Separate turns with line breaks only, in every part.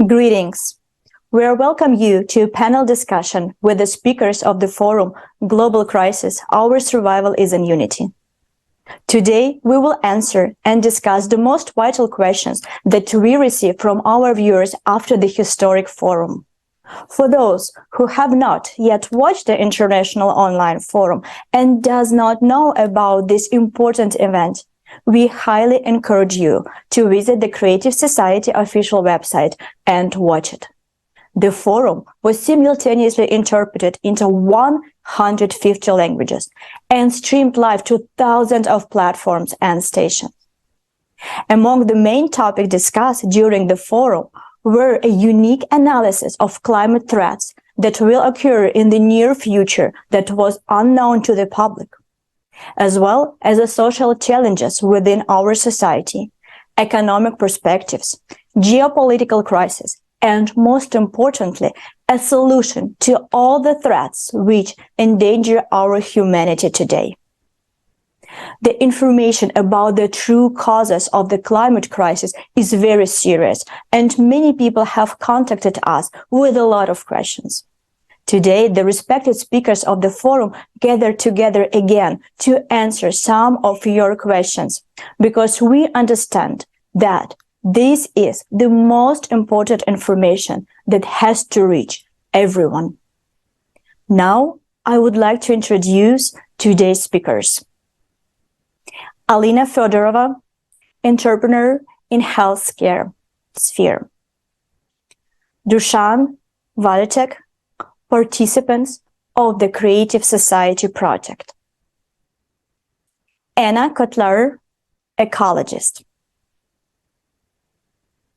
Greetings. We welcome you to a panel discussion with the speakers of the forum Global Crisis, Our Survival is in Unity. Today, we will answer and discuss the most vital questions that we receive from our viewers after the historic forum. For those who have not yet watched the International Online Forum and does not know about this important event, we highly encourage you to visit the Creative Society official website and watch it. The forum was simultaneously interpreted into 150 languages and streamed live to thousands of platforms and stations. Among the main topics discussed during the forum were a unique analysis of climate threats that will occur in the near future that was unknown to the public, as well as the social challenges within our society, economic perspectives, geopolitical crisis, and most importantly, a solution to all the threats which endanger our humanity today. The information about the true causes of the climate crisis is very serious, and many people have contacted us with a lot of questions. Today, the respected speakers of the forum gather together again to answer some of your questions, because we understand that this is the most important information that has to reach everyone. Now, I would like to introduce today's speakers. Alina Fedorova, entrepreneur in healthcare sphere. Dushan Valitek, participants of the Creative Society project. Anna Kotlyar, ecologist.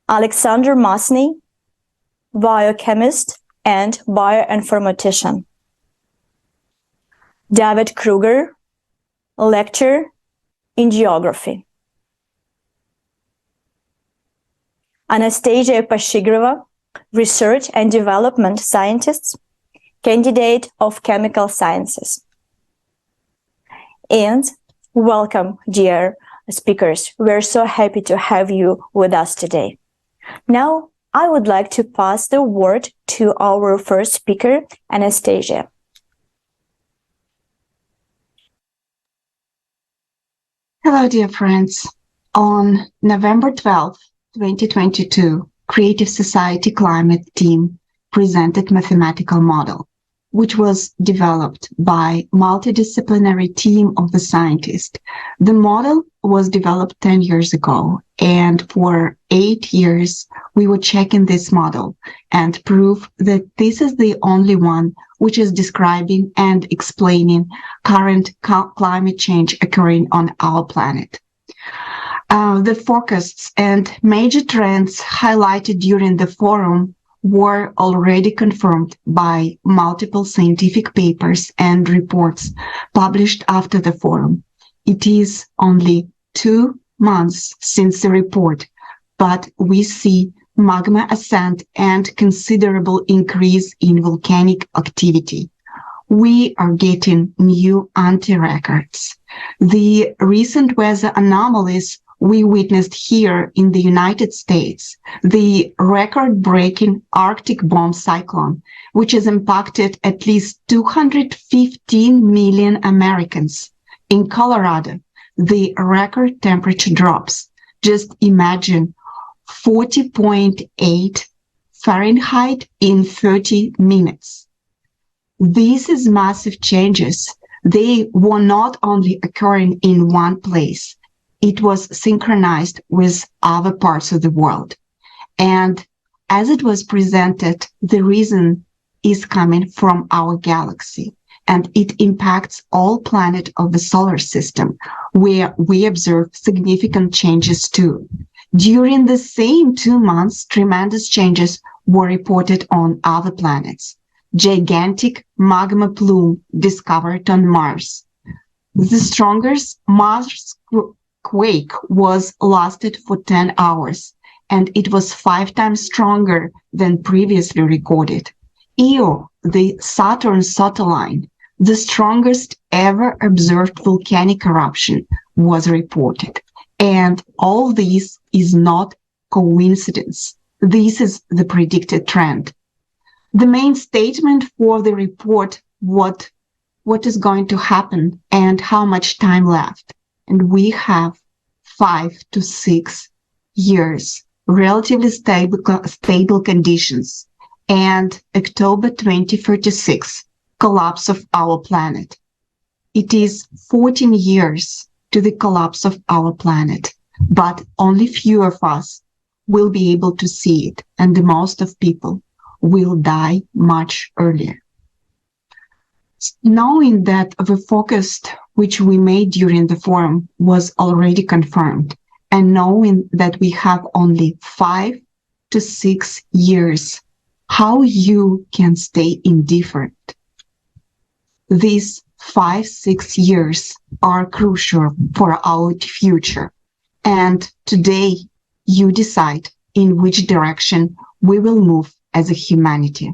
Alexander Masny, biochemist and bioinformatician. David Krueger, lecturer in geography. Anastasia Pashigrova, research and development scientist, candidate of chemical sciences. And welcome, dear speakers. We're so happy to have you with us today. Now, I would like to pass the word to our first speaker, Anastasia.
Hello, dear friends. On November 12, 2022, Creative Society Climate Team presented mathematical model, which was developed by multidisciplinary team of the scientists. The model was developed 10 years ago, and for 8 years, we were checking this model and prove that this is the only one which is describing and explaining current climate change occurring on our planet. The forecasts and major trends highlighted during the forum were already confirmed by multiple scientific papers and reports published after the forum. It is only 2 months since the report, but we see magma ascent and considerable increase in volcanic activity. We are getting new anti-records. The recent weather anomalies we witnessed here in the United States, the record-breaking Arctic bomb cyclone, which has impacted at least 215 million Americans. In Colorado, the record temperature drops. Just imagine 40.8 Fahrenheit in 30 minutes. This is massive changes. They were not only occurring in one place, it was synchronized with other parts of the world. And as it was presented, the reason is coming from our galaxy, and it impacts all planets of the solar system, where we observe significant changes too. During the same 2 months, tremendous changes were reported on other planets. Gigantic magma plume discovered on Mars. The strongest Mars quake was lasted for 10 hours, and it was 5 times stronger than previously recorded. Io, the Saturn satellite, the strongest ever observed volcanic eruption, was reported. And all this is not coincidence. This is the predicted trend. The main statement for the report, what is going to happen and how much time left. And we have 5 to 6 years, relatively stable conditions, and October 2036, collapse of our planet. It is 14 years to the collapse of our planet, but only few of us will be able to see it, and the most of people will die much earlier. Knowing that the focus which we made during the forum was already confirmed, and knowing that we have only 5 to 6 years, how you can stay indifferent? These 5-6 years are crucial for our future, and today you decide in which direction we will move as a humanity.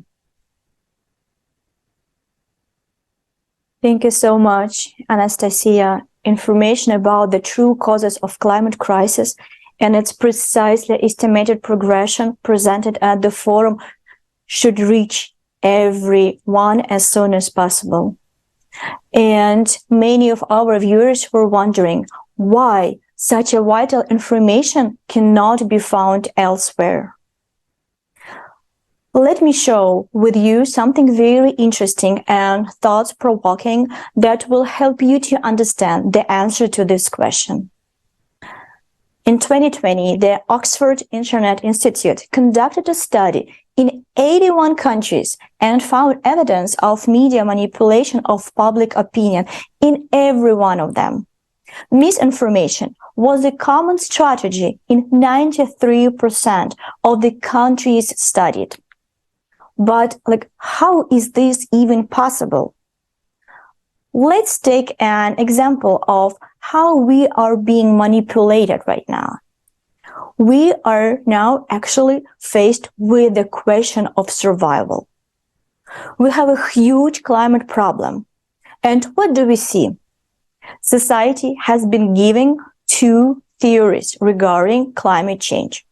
Thank you so much, Anastasia. Information about the true causes of climate crisis and its precisely estimated progression presented at the forum should reach everyone as soon as possible. And many of our viewers were wondering why such a vital information cannot be found elsewhere. Let me share with you something very interesting and thought-provoking that will help you to understand the answer to this question. In 2020, the Oxford Internet Institute conducted a study in 81 countries and found evidence of media manipulation of public opinion in every one of them. Misinformation was a common strategy in 93% of the countries studied. But how is this even possible? Let's take an example of how we are being manipulated right now. We are now actually faced with the question of survival. We have a huge climate problem. And what do we see? Society has been giving two theories regarding climate change.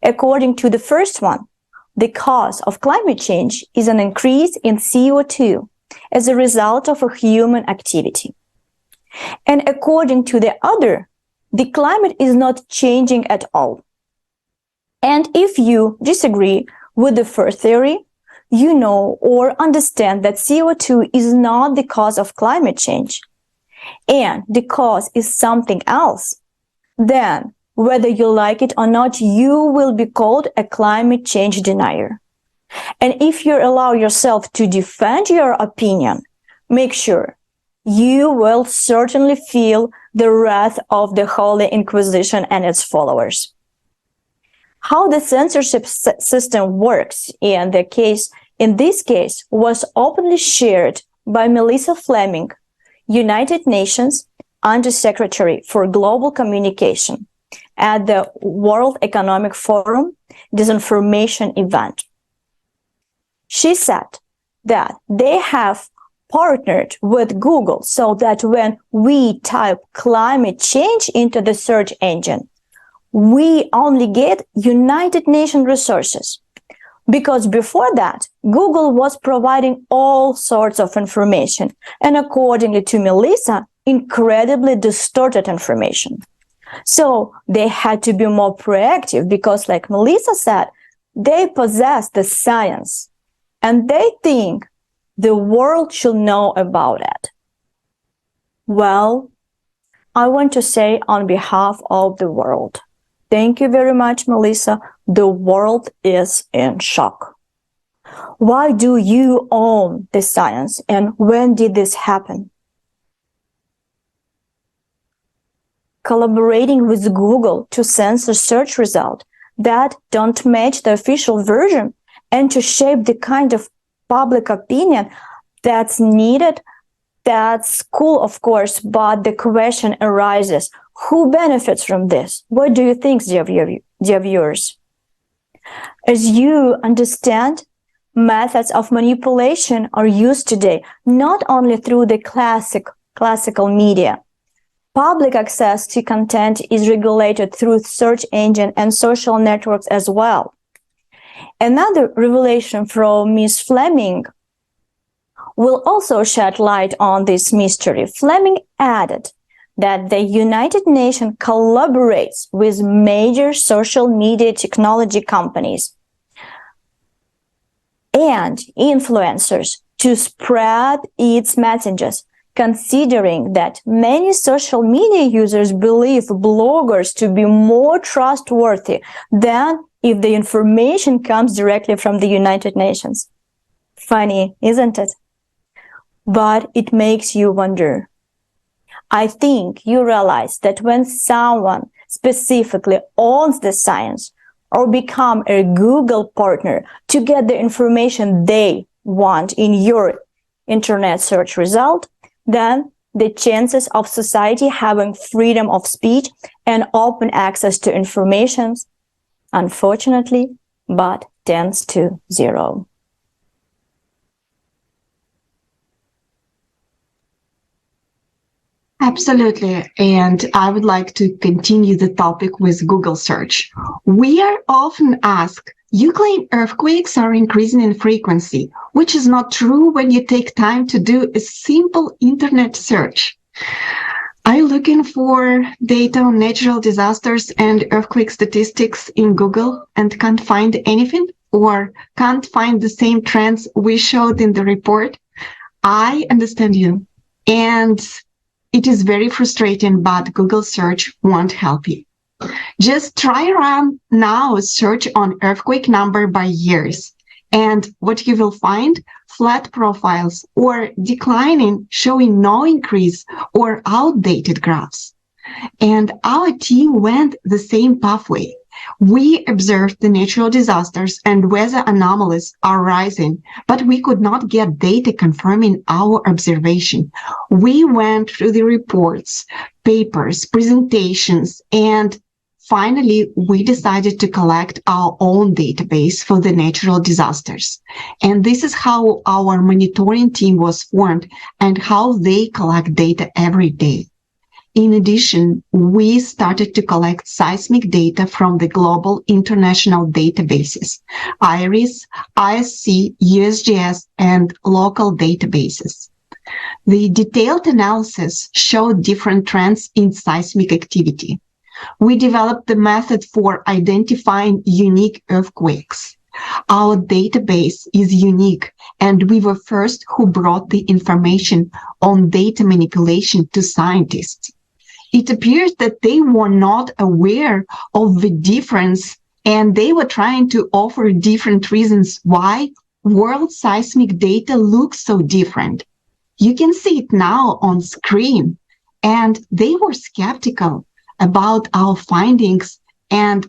According to the first one, the cause of climate change is an increase in CO2 as a result of a human activity. And according to the other, the climate is not changing at all. And if you disagree with the first theory, you know or understand that CO2 is not the cause of climate change, and the cause is something else, then whether you like it or not, you will be called a climate change denier. And if you allow yourself to defend your opinion, make sure you will certainly feel the wrath of the Holy Inquisition and its followers. How the censorship system works in this case was openly shared by Melissa Fleming, United Nations Under-Secretary for Global Communication, at the World Economic Forum disinformation event. She said that they have partnered with Google so that when we type climate change into the search engine, we only get United Nations resources. Because before that, Google was providing all sorts of information, and accordingly to Melissa, incredibly distorted information. So they had to be more proactive because, like Melissa said, they possess the science and they think the world should know about it. Well, I want to say on behalf of the world, thank you very much, Melissa. The world is in shock. Why do you own the science, and when did this happen? Collaborating with Google to censor search results that don't match the official version and to shape the kind of public opinion that's needed, that's cool, of course, but the question arises, who benefits from this? What do you think, dear viewers? As you understand, methods of manipulation are used today not only through the classical media. Public access to content is regulated through search engine and social networks as well. Another revelation from Miss Fleming will also shed light on this mystery. Fleming added that the United Nations collaborates with major social media technology companies and influencers to spread its messages, considering that many social media users believe bloggers to be more trustworthy than if the information comes directly from the United Nations. Funny, isn't it? But it makes you wonder. I think you realize that when someone specifically owns the science or become a Google partner to get the information they want in your internet search result, then the chances of society having freedom of speech and open access to information, unfortunately, but tends to zero.
Absolutely. And I would like to continue the topic with Google search. We are often asked, you claim earthquakes are increasing in frequency, which is not true when you take time to do a simple internet search. Are you looking for data on natural disasters and earthquake statistics in Google and can't find anything, or can't find the same trends we showed in the report? I understand you. And it is very frustrating, but Google search won't help you. Just try around now, search on earthquake number by years. And what you will find, flat profiles or declining, showing no increase, or outdated graphs. And our team went the same pathway. We observed the natural disasters and weather anomalies are rising, but we could not get data confirming our observation. We went through the reports, papers, presentations, and finally, we decided to collect our own database for the natural disasters. And this is how our monitoring team was formed and how they collect data every day. In addition, we started to collect seismic data from the global international databases, IRIS, ISC, USGS, and local databases. The detailed analysis showed different trends in seismic activity. We developed the method for identifying unique earthquakes. Our database is unique, and we were first who brought the information on data manipulation to scientists. It appears that they were not aware of the difference, and they were trying to offer different reasons why world seismic data looks so different. You can see it now on screen, and they were skeptical about our findings and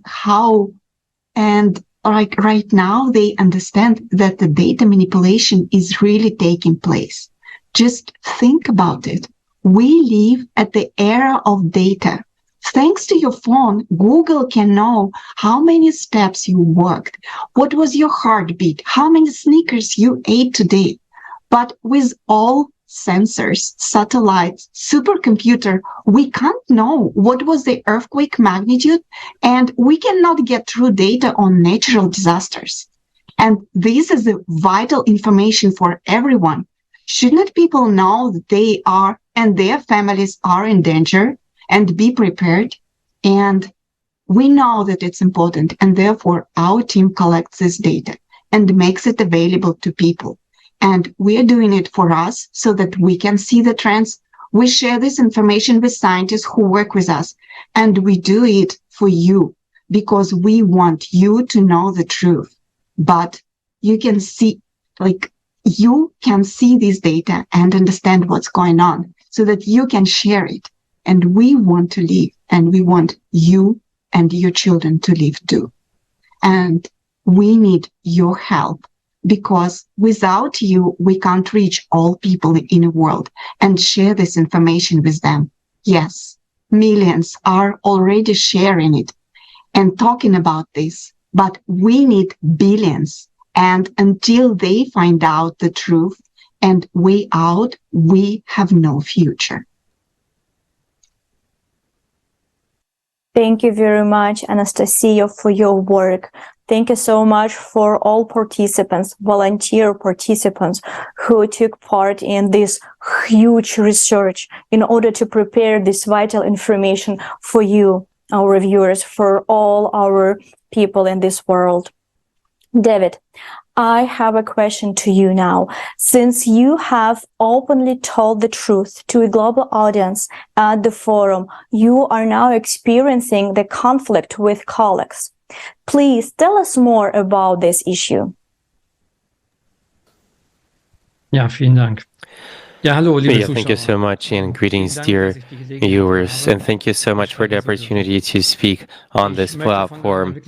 right now they understand that the data manipulation is really taking place. Just think about it. We live at the era of data. Thanks to your phone, Google can know how many steps you walked, what was your heartbeat, how many sneakers you ate today. But with all sensors, satellites, supercomputer, we can't know what was the earthquake magnitude, and we cannot get true data on natural disasters. And this is the vital information for everyone. Shouldn't people know that they are and their families are in danger and be prepared? And we know that it's important, and therefore our team collects this data and makes it available to people. And we are doing it for us so that we can see the trends. We share this information with scientists who work with us, and we do it for you because we want you to know the truth. But you can see, you can see this data and understand what's going on so that you can share it. And we want to live, and we want you and your children to live too. And we need your help, because without you, we can't reach all people in the world and share this information with them. Yes, millions are already sharing it and talking about this, but we need billions. And until they find out the truth and way out, we have no future.
Thank you very much, Anastasia, for your work. Thank you so much for all participants, volunteer participants who took part in this huge research in order to prepare this vital information for you, our viewers, for all our people in this world. David, I have a question to you now. Since you have openly told the truth to a global audience at the forum, you are now experiencing the conflict with colleagues. Please tell us more about this issue.
Ja, vielen Dank. Ja, hallo, liebe Zuschauer.
Thank you so much, and greetings, dear viewers, and thank you so much for the opportunity to speak on this platform.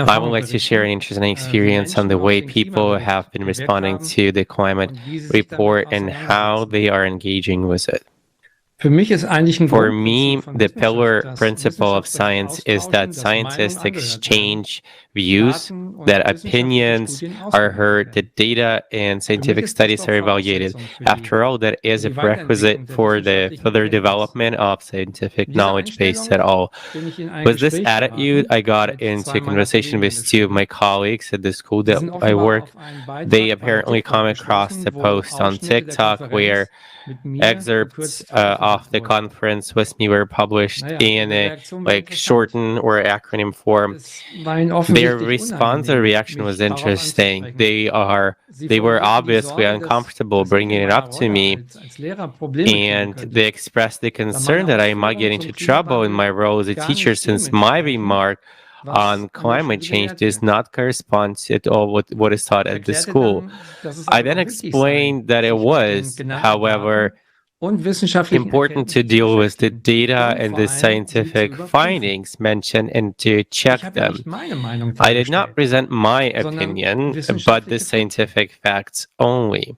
I would like to share an interesting experience on the way people have been responding to the climate report and how they are engaging with it. For me, the pillar principle of science is that scientists exchange views, that opinions are heard, that data and scientific studies are evaluated. After all, that is a prerequisite for the further development of scientific knowledge base at all. With this attitude, I got into conversation with two of my colleagues at the school that I work. They apparently come across a post on TikTok where excerpts of the conference with me were published in a shortened or acronym form. Their response or reaction was interesting. They were obviously uncomfortable bringing it up to me, and they expressed the concern that I might get into trouble in my role as a teacher, since my remark on climate change does not correspond at all with what is taught at the school. I then explained that it was, however, important to deal with the data and the scientific findings mentioned and to check them. I did not present my opinion, but the scientific facts only.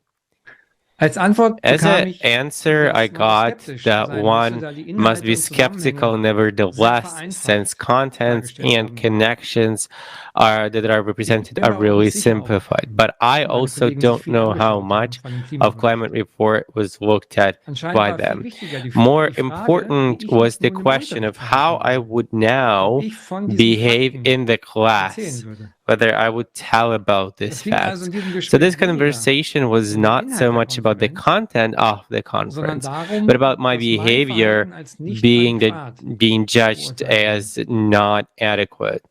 As an answer, I got that one must be skeptical nevertheless, since contents and connections that are represented are really simplified. But I also don't know how much of climate report was looked at by them. More important was the question of how I would now behave in the class, whether I would tell about this fact. So this conversation was not so much about the content of the conference, but about my behavior being judged as not adequate.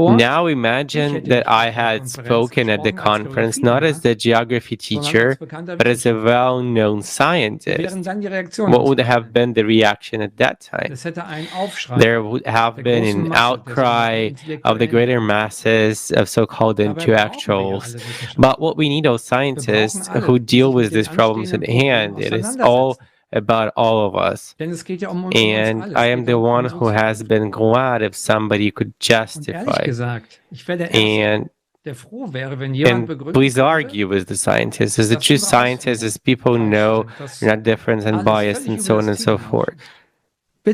Now imagine that I had spoken at the conference not as the geography teacher, but as a well-known scientist. What would have been the reaction at that time? There would have been an outcry of the greater masses of so-called intellectuals. But what we need are scientists who deal with these problems at hand. It is all about all of us. And I am the one who has been glad if somebody could justify. And please argue with the scientists. As a true scientist, as people know, you're not different and biased and so on and so forth.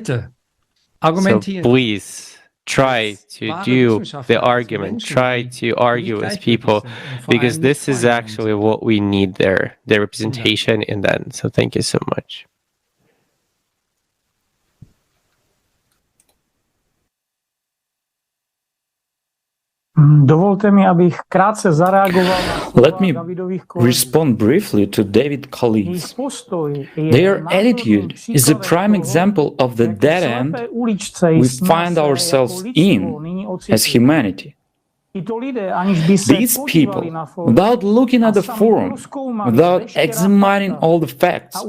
So please try to do the argument, try to argue with people, because this is actually what we need their representation in that. So thank you so much.
Let me respond briefly to David's colleagues. Their attitude is a prime example of the dead end we find ourselves in as humanity. These people, without looking at the forum, without examining all the facts,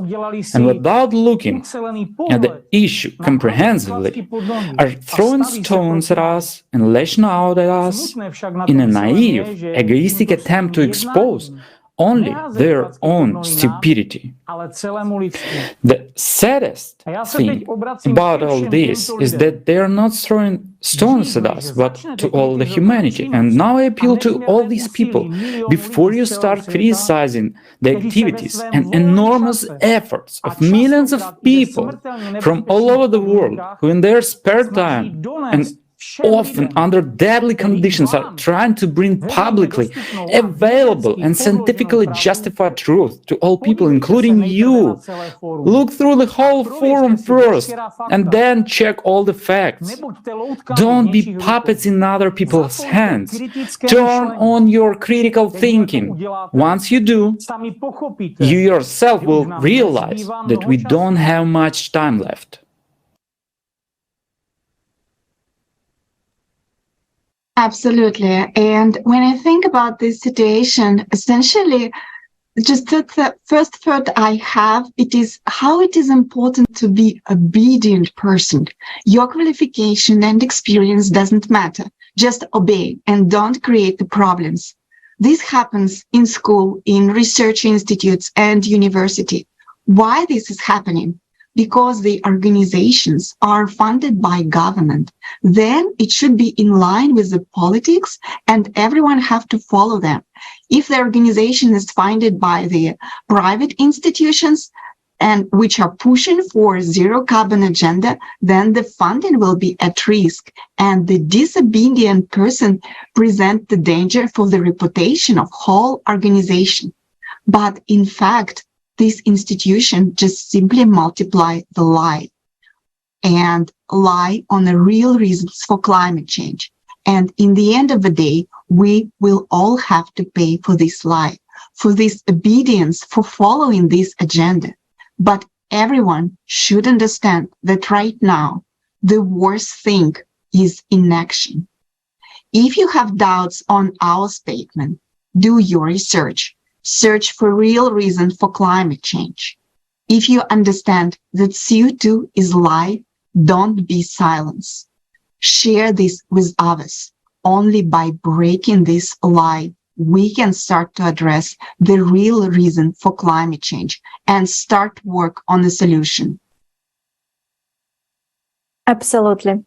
and without looking at the issue comprehensively, are throwing stones at us and lashing out at us in a naive, egoistic attempt to expose only their own stupidity. The saddest thing about all this is that they are not throwing stones at us, but to all the humanity. And now I appeal to all these people, before you start criticizing the activities and enormous efforts of millions of people from all over the world who in their spare time and often under deadly conditions, are trying to bring publicly available and scientifically justified truth to all people, including you. Look through the whole forum first and then check all the facts. Don't be puppets in other people's hands. Turn on your critical thinking. Once you do, you yourself will realize that we don't have much time left.
Absolutely. And when I think about this situation, essentially, just the first thought I have, it is how it is important to be obedient person. Your qualification and experience doesn't matter. Just obey and don't create the problems. This happens in school, in research institutes and university. Why this is happening? Because the organizations are funded by government. Then it should be in line with the politics and everyone have to follow them. If the organization is funded by the private institutions and which are pushing for zero carbon agenda, then the funding will be at risk and the disobedient person present the danger for the reputation of whole organization. But in fact, this institution just simply multiply the lie and lie on the real reasons for climate change. And in the end of the day, we will all have to pay for this lie, for this obedience, for following this agenda. But everyone should understand that right now, the worst thing is inaction. If you have doubts on our statement, do your research. Search for real reason for climate change. If you understand that CO2 is lie, don't be silent. Share this with others. Only by breaking this lie, we can start to address the real reason for climate change and start work on the solution.
Absolutely.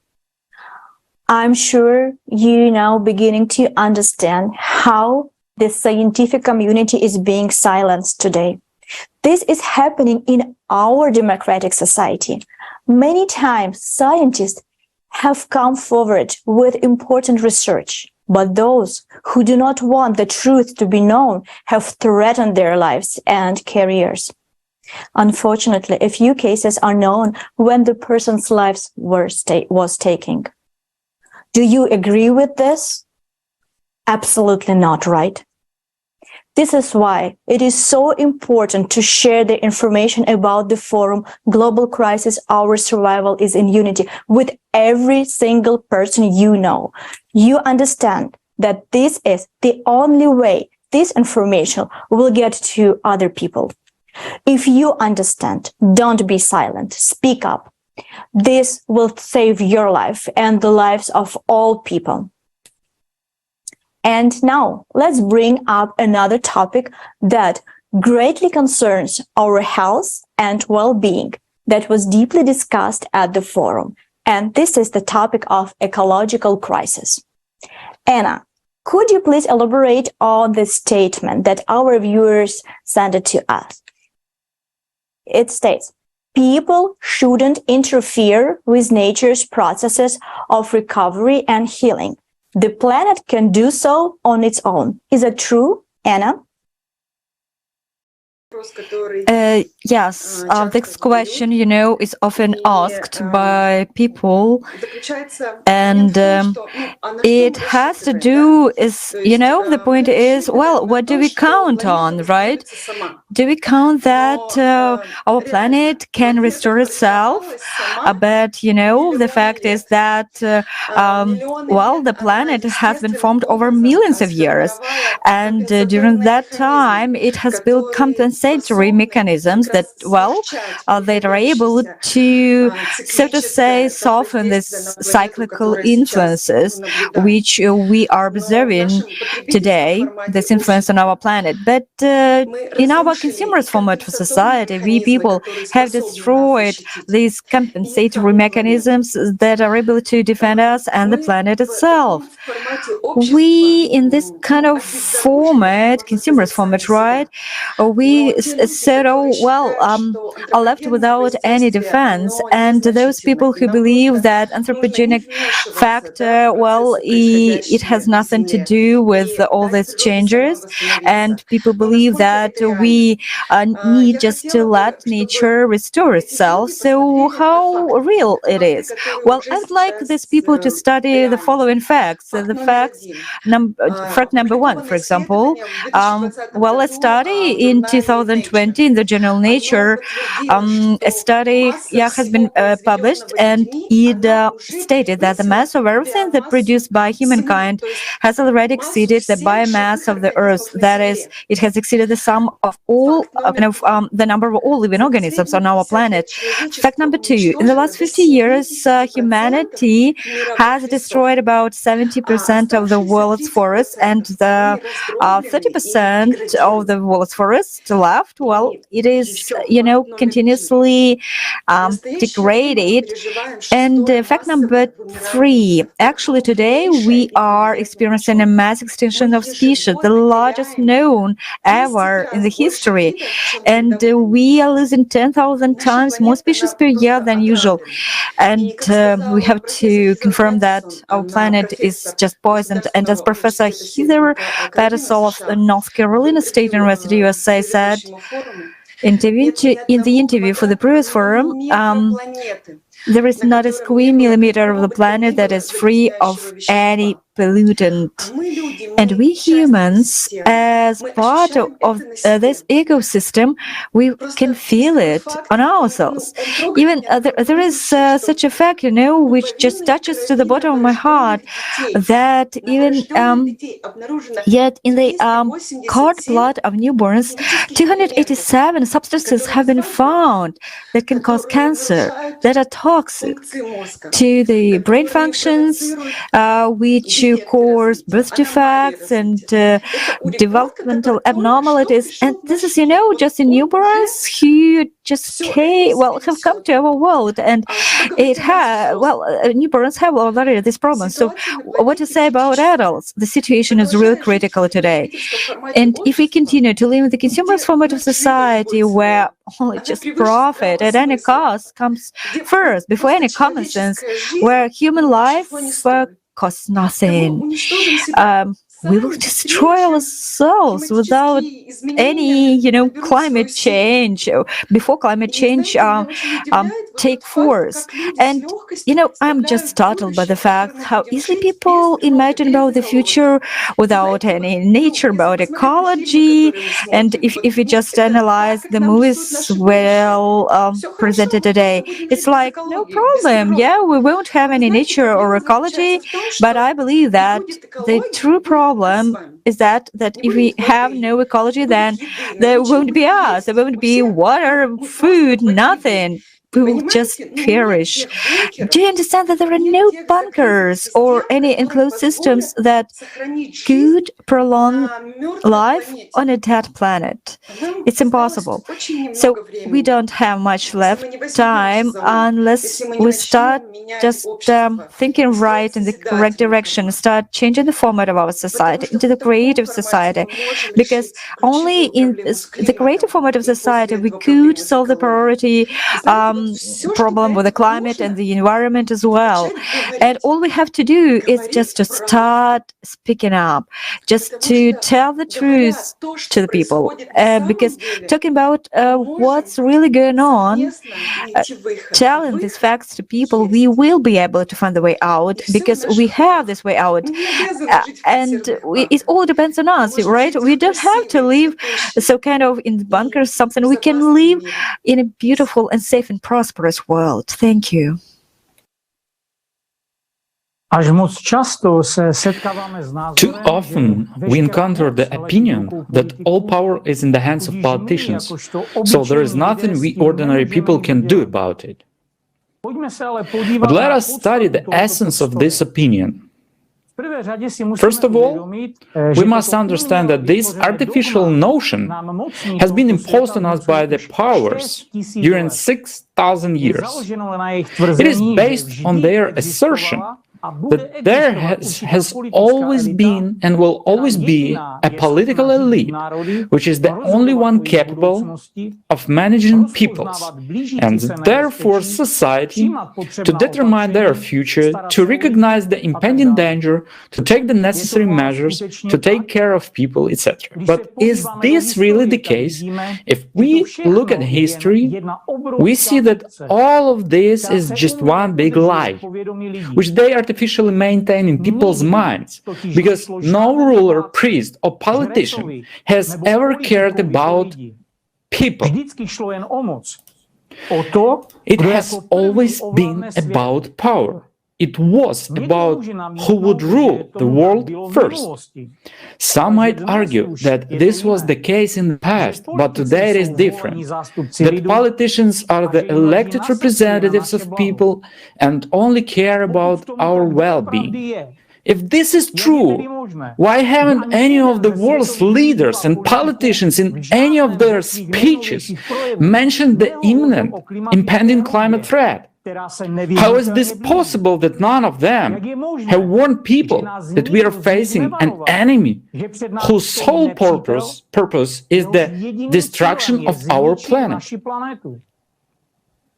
I'm sure you now beginning to understand how the scientific community is being silenced today. This is happening in our democratic society. Many times, scientists have come forward with important research, but those who do not want the truth to be known have threatened their lives and careers. Unfortunately, a few cases are known when the person's lives was taken. Do you agree with this? Absolutely not, right? This is why it is so important to share the information about the forum Global Crisis, Our Survival is in Unity with every single person you know. You understand that this is the only way this information will get to other people. If you understand, don't be silent, speak up. This will save your life and the lives of all people. And now let's bring up another topic that greatly concerns our health and well-being that was deeply discussed at the forum. And this is the topic of ecological crisis. Anna, could you please elaborate on the statement that our viewers sent it to us? It states, people shouldn't interfere with nature's processes of recovery and healing. The planet can do so on its own. Is it true, Anna?
Yes, this question, is often asked by people, and it has to do the point is, well, what do we count on, right? Do we count that our planet can restore itself? But, the fact is that, the planet has been formed over millions of years, and during that time, it has built compensatory mechanisms that, they are able to, so to say, soften these cyclical influences which we are observing today, this influence on our planet. But in our consumerist format for society, we people have destroyed these compensatory mechanisms that are able to defend us and the planet itself. We, in this kind of format, consumerist format, right, we are left without any defense. And those people who believe that anthropogenic factor, it has nothing to do with all these changes, and people believe that we need just to let nature restore itself. So how real it is? Well, I would like these people to study the following facts. The facts, fact number one, for example, a study in 2020 in the journal Nature, a study has been published, and it stated that the mass of everything that produced by humankind has already exceeded the biomass of the Earth. That is, it has exceeded the sum of all the number of all living organisms on our planet. Fact number two: in the last 50 years, humanity has destroyed about 70% of the world's forests, and the 30% of the world's forests left, it is, continuously degraded. And fact number three: actually today we are experiencing a mass extinction of species, the largest known ever in the history, and we are losing 10,000 times more species per year than usual. And we have to confirm that our planet is just poisoned. And as Professor Heather Patterson of the North Carolina State University, USA, said in the interview for the previous forum, there is not a square millimeter of the planet that is free of any pollutant. And we humans, as part of this ecosystem, we can feel it on ourselves. Even there is such a fact, which just touches to the bottom of my heart, that even yet in the cord blood of newborns, 287 substances have been found that can cause cancer, that are toxic to the brain functions, which cause birth defects and developmental abnormalities. And this is, just in newborns who just have come to our world, and newborns have already this problem. So what to say about adults? The situation is really critical today. And if we continue to live in the consumerist format of society, where only just profit at any cost comes first, before any common sense, where human life costs nothing, we will destroy ourselves without any, climate change, before climate change take force. And, I'm just startled by the fact how easily people imagine about the future without any nature, about ecology. And if we just analyze the movies presented today, it's like, no problem. Yeah, we won't have any nature or ecology. But I believe that the true problem is that if we have no ecology, then there won't be us. There won't be water, food, nothing. We will just perish. Do you understand that there are no bunkers or any enclosed systems that could prolong life on a dead planet? It's impossible. So we don't have much left time unless we start just thinking right in the correct direction, start changing the format of our society into the creative society, because only in the creative format of society we could solve the priority problem with the climate and the environment as well. And all we have to do is just to start speaking up, just to tell the truth to the people, because talking about what's really going on, telling these facts to people, we will be able to find the way out, because we have this way out, and it all depends on us, right? We don't have to live so kind of in bunkers, something. We can live in a beautiful and safe and prosperous world. Thank you.
Too often, we encounter the opinion that all power is in the hands of politicians, so there is nothing we ordinary people can do about it. But let us study the essence of this opinion. First of all, we must understand that this artificial notion has been imposed on us by the powers during 6 1,000 years. It is based on their assertion that there has always been and will always be a political elite, which is the only one capable of managing peoples, and therefore society, to determine their future, to recognize the impending danger, to take the necessary measures, to take care of people, etc. But is this really the case? If we look at history, we see that all of this is just one big lie, which they artificially maintain in people's minds, because no ruler, priest, or politician has ever cared about people. It has always been about power. It was about who would rule the world first. Some might argue that this was the case in the past, but today it is different. That politicians are the elected representatives of people and only care about our well-being. If this is true, why haven't any of the world's leaders and politicians in any of their speeches mentioned the imminent, impending climate threat? How is this possible that none of them have warned people that we are facing an enemy whose sole purpose is the destruction of our planet?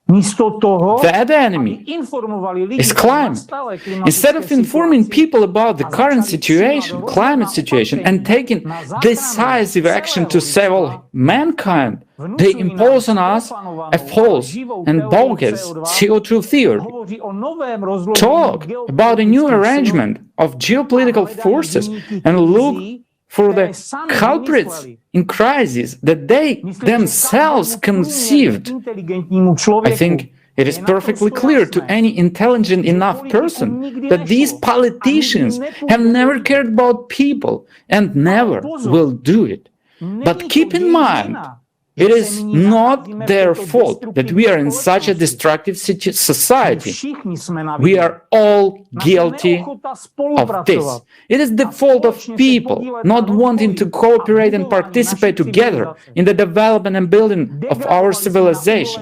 That enemy is climate. Instead of informing people about the current situation, climate situation, and taking decisive action to save all mankind, they impose on us a false and bogus CO2 theory. Talk about a new arrangement of geopolitical forces and look for the culprits in crisis that they themselves conceived. I think it is perfectly clear to any intelligent enough person that these politicians have never cared about people and never will do it. But keep in mind, it is not their fault that we are in such a destructive society. We are all guilty of this. It is the fault of people not wanting to cooperate and participate together in the development and building of our civilization.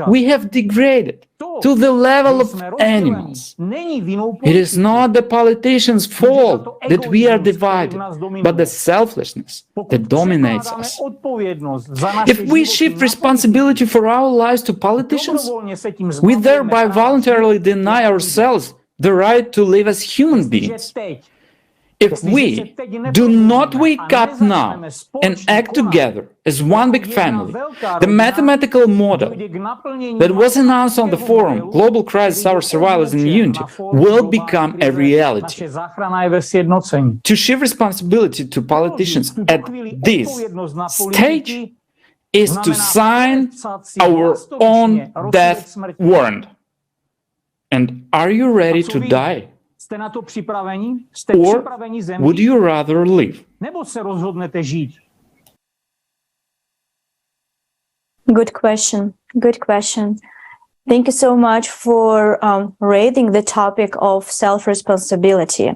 We have degraded to the level of animals. It is not the politicians' fault that we are divided, but the selfishness that dominates us. If we shift responsibility for our lives to politicians, we thereby voluntarily deny ourselves the right to live as human beings. If we do not wake up now and act together as one big family, the mathematical model that was announced on the forum, Global Crisis, Our Survival is in Unity, will become a reality. To shift responsibility to politicians at this stage is to sign our own death warrant. And are you ready to die? Or would you rather live?
Good question. Good question. Thank you so much for raising the topic of self-responsibility.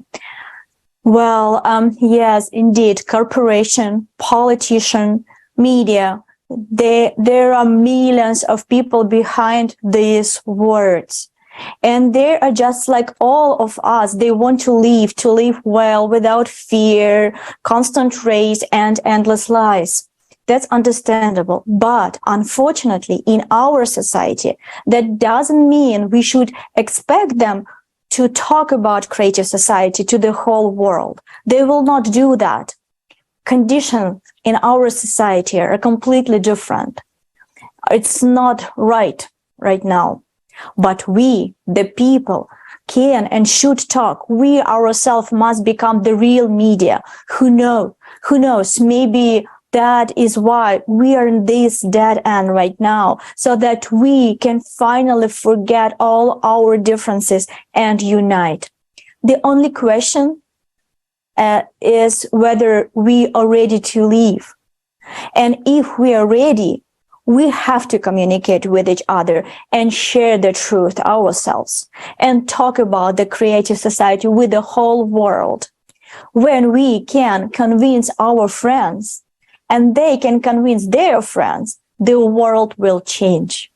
Well, yes, indeed, corporation, politician, media, there are millions of people behind these words. And they are just like all of us. They want to live well, without fear, constant race, and endless lies. That's understandable. But unfortunately, in our society, that doesn't mean we should expect them to talk about creative society to the whole world. They will not do that. Conditions in our society are completely different. It's not right now. But we, the people, can and should talk. We ourselves must become the real media. Who knows, maybe that is why we are in this dead end right now, so that we can finally forget all our differences and unite. The only question is whether we are ready to leave. And if we are ready, we have to communicate with each other and share the truth ourselves and talk about the creative society with the whole world. When we can convince our friends and they can convince their friends, the world will change.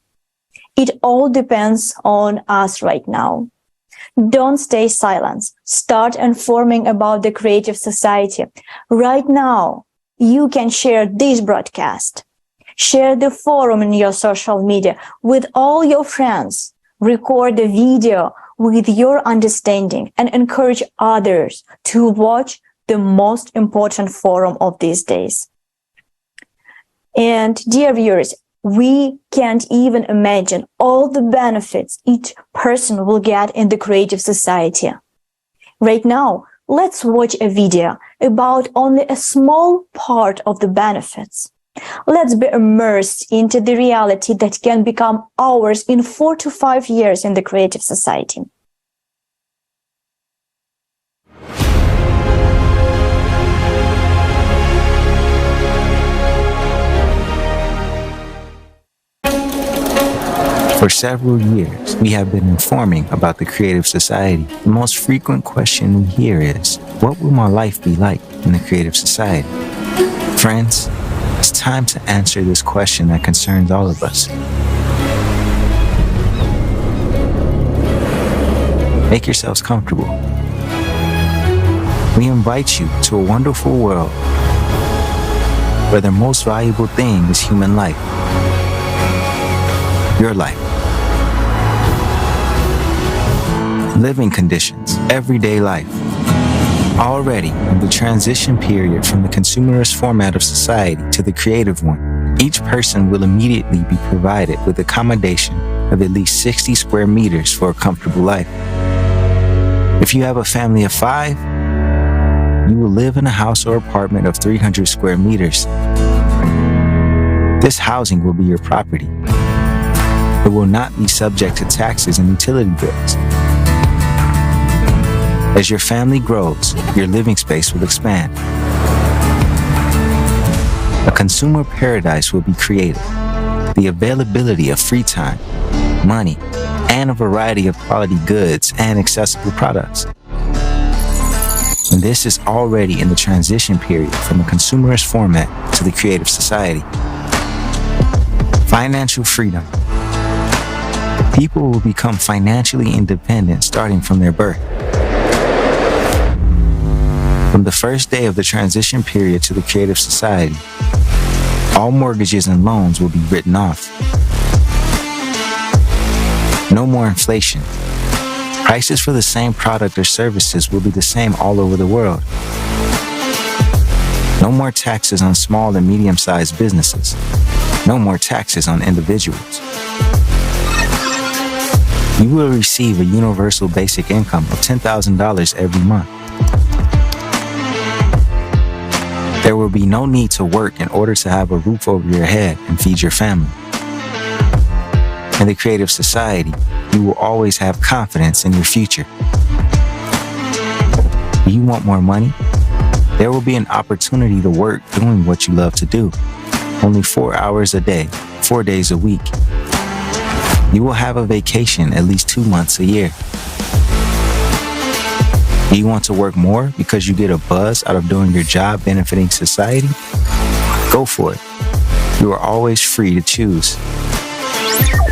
It all depends on us right now. Don't stay silent. Start informing about the creative society. Right now, you can share this broadcast. Share the forum in your social media with all your friends. Record the video with your understanding and encourage others to watch the most important forum of these days. And dear viewers, we can't even imagine all the benefits each person will get in the creative society. Right now, let's watch a video about only a small part of the benefits. Let's be immersed into the reality that can become ours in 4 to 5 years in the creative society.
For several years, we have been informing about the creative society. The most frequent question we hear is, what will my life be like in the creative society? Friends, it's time to answer this question that concerns all of us. Make yourselves comfortable. We invite you to a wonderful world where the most valuable thing is human life. Your life. Living conditions, everyday life. Already in the transition period from the consumerist format of society to the creative one, each person will immediately be provided with accommodation of at least 60 square meters for a comfortable life. If you have a family of 5, you will live in a house or apartment of 300 square meters. This housing will be your property. It will not be subject to taxes and utility bills. As your family grows, your living space will expand. A consumer paradise will be created. The availability of free time, money, and a variety of quality goods and accessible products. And this is already in the transition period from a consumerist format to the creative society. Financial freedom. People will become financially independent starting from their birth. From the first day of the transition period to the creative society, all mortgages and loans will be written off. No more inflation. Prices for the same product or services will be the same all over the world. No more taxes on small and medium-sized businesses. No more taxes on individuals. You will receive a universal basic income of $10,000 every month. There will be no need to work in order to have a roof over your head and feed your family. In the creative society, you will always have confidence in your future. Do you want more money? There will be an opportunity to work doing what you love to do. Only 4 hours a day, 4 days a week. You will have a vacation at least 2 months a year. Do you want to work more because you get a buzz out of doing your job benefiting society? Go for it. You are always free to choose.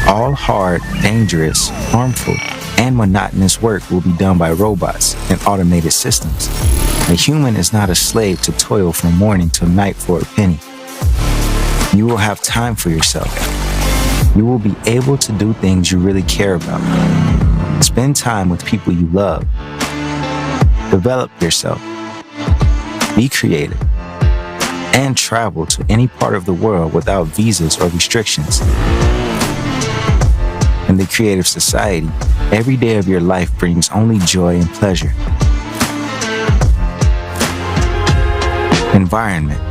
All hard, dangerous, harmful, and monotonous work will be done by robots and automated systems. A human is not a slave to toil from morning till night for a penny. You will have time for yourself. You will be able to do things you really care about. Spend time with people you love. Develop yourself. Be creative. And travel to any part of the world without visas or restrictions. In the creative society, every day of your life brings only joy and pleasure. Environment.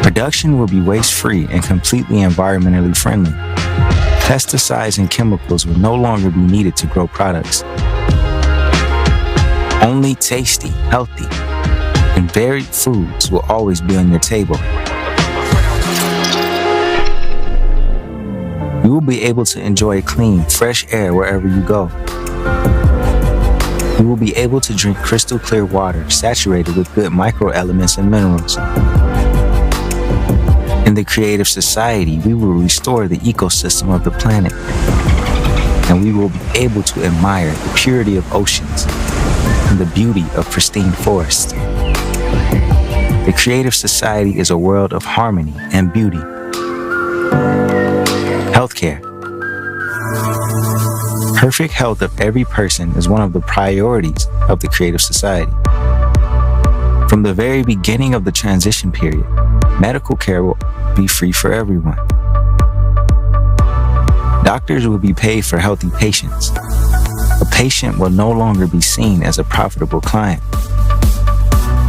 Production will be waste-free and completely environmentally friendly. Pesticides and chemicals will no longer be needed to grow products. Only tasty, healthy, and varied foods will always be on your table. You will be able to enjoy clean, fresh air wherever you go. You will be able to drink crystal clear water saturated with good microelements and minerals. In the creative society, we will restore the ecosystem of the planet, and we will be able to admire the purity of oceans and the beauty of pristine forests. The creative society is a world of harmony and beauty. Healthcare. Perfect health of every person is one of the priorities of the creative society. From the very beginning of the transition period, medical care will be free for everyone. Doctors will be paid for healthy patients. A patient will no longer be seen as a profitable client.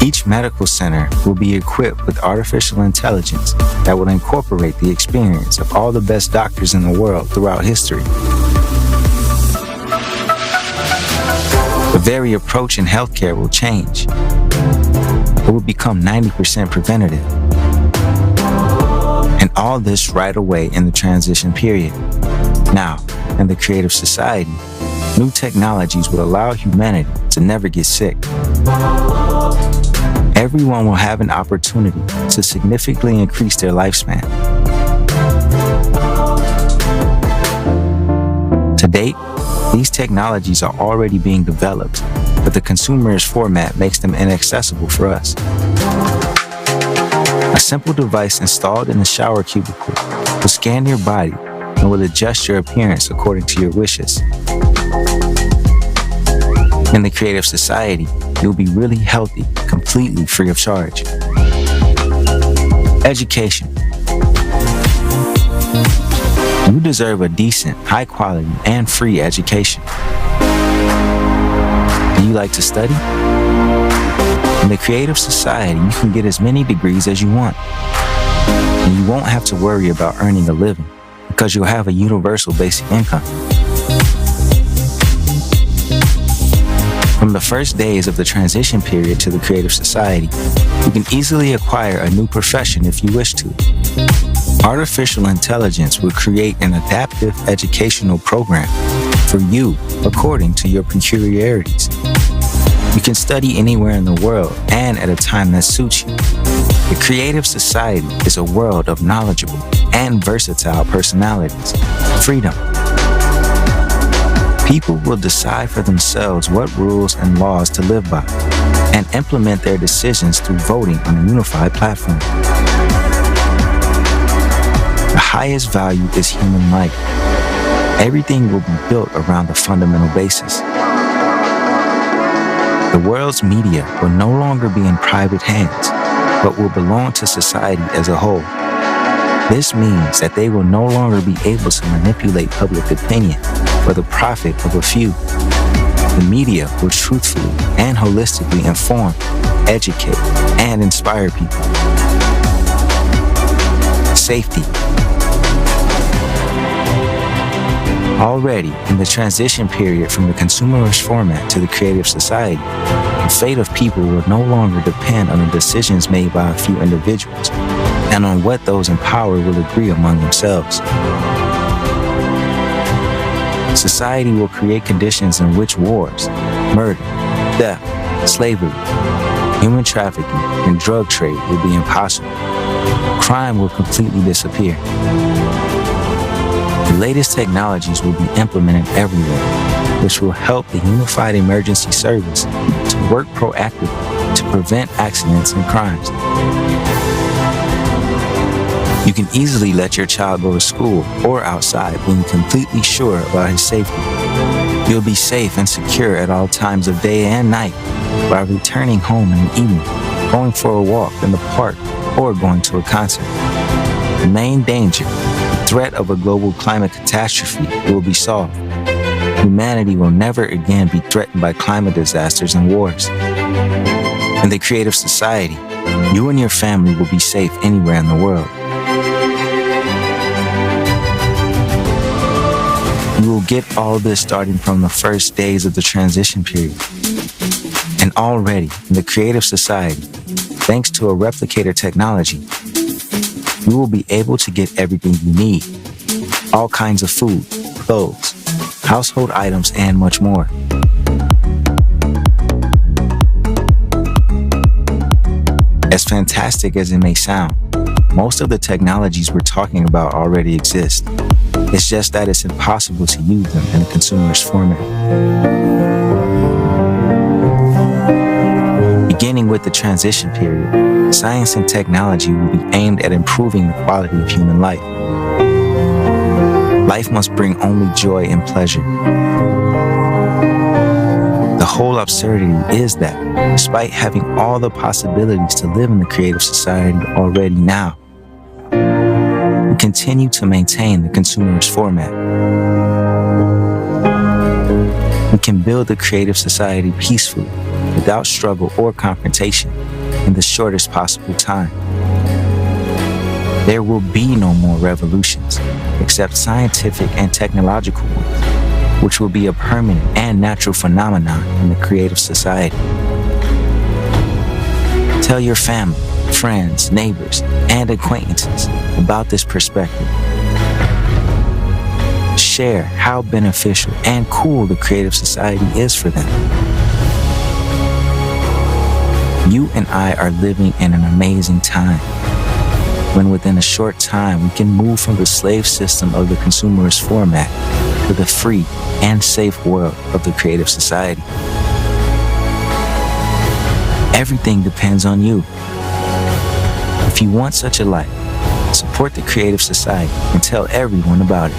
Each medical center will be equipped with artificial intelligence that will incorporate the experience of all the best doctors in the world throughout history. The very approach in healthcare will change. It will become 90% preventative. And all this right away in the transition period. Now, in the creative society, new technologies will allow humanity to never get sick. Everyone will have an opportunity to significantly increase their lifespan. To date, these technologies are already being developed, but the consumerist format makes them inaccessible for us. A simple device installed in the shower cubicle will scan your body and will adjust your appearance according to your wishes. In the creative society, you'll be really healthy, completely free of charge. Education. You deserve a decent, high quality, and free education. Do you like to study? In the creative society, you can get as many degrees as you want. And you won't have to worry about earning a living because you'll have a universal basic income. From the first days of the transition period to the creative society, you can easily acquire a new profession if you wish to. Artificial intelligence will create an adaptive educational program for you according to your peculiarities. You can study anywhere in the world and at a time that suits you. The creative society is a world of knowledgeable and versatile personalities. Freedom. People will decide for themselves what rules and laws to live by and implement their decisions through voting on a unified platform. The highest value is human life. Everything will be built around the fundamental basis. The world's media will no longer be in private hands, but will belong to society as a whole. This means that they will no longer be able to manipulate public opinion for the profit of a few. The media will truthfully and holistically inform, educate, and inspire people. Safety. Already, in the transition period from the consumerist format to the creative society, the fate of people will no longer depend on the decisions made by a few individuals and on what those in power will agree among themselves. Society will create conditions in which wars, murder, theft, slavery, human trafficking, and drug trade will be impossible. Crime will completely disappear. The latest technologies will be implemented everywhere, which will help the Unified Emergency Service to work proactively to prevent accidents and crimes. You can easily let your child go to school or outside being completely sure about his safety. You'll be safe and secure at all times of day and night while returning home in the evening, going for a walk in the park, or going to a concert. The main danger, the threat of a global climate catastrophe, will be solved. Humanity will never again be threatened by climate disasters and wars. In the creative society, you and your family will be safe anywhere in the world. You will get all this starting from the first days of the transition period. And already, in the creative society, thanks to a replicator technology, you will be able to get everything you need. All kinds of food, clothes, household items, and much more. As fantastic as it may sound, Most of the technologies we're talking about already exist. It's just that it's impossible to use them in a consumerist format. Beginning with the transition period, science and technology will be aimed at improving the quality of human life. Life must bring only joy and pleasure. The whole absurdity is that, despite having all the possibilities to live in the creative society already now, we continue to maintain the consumerist format. We can build the creative society peacefully, without struggle or confrontation, in the shortest possible time. There will be no more revolutions, except scientific and technological ones, which will be a permanent and natural phenomenon in the creative society. Tell your family, friends, neighbors, and acquaintances about this perspective. Share how beneficial and cool the creative society is for them. You and I are living in an amazing time, when within a short time we can move from the slave system of the consumerist format to the free and safe world of the creative society. Everything depends on you. If you want such a life, support the creative society and tell everyone about it.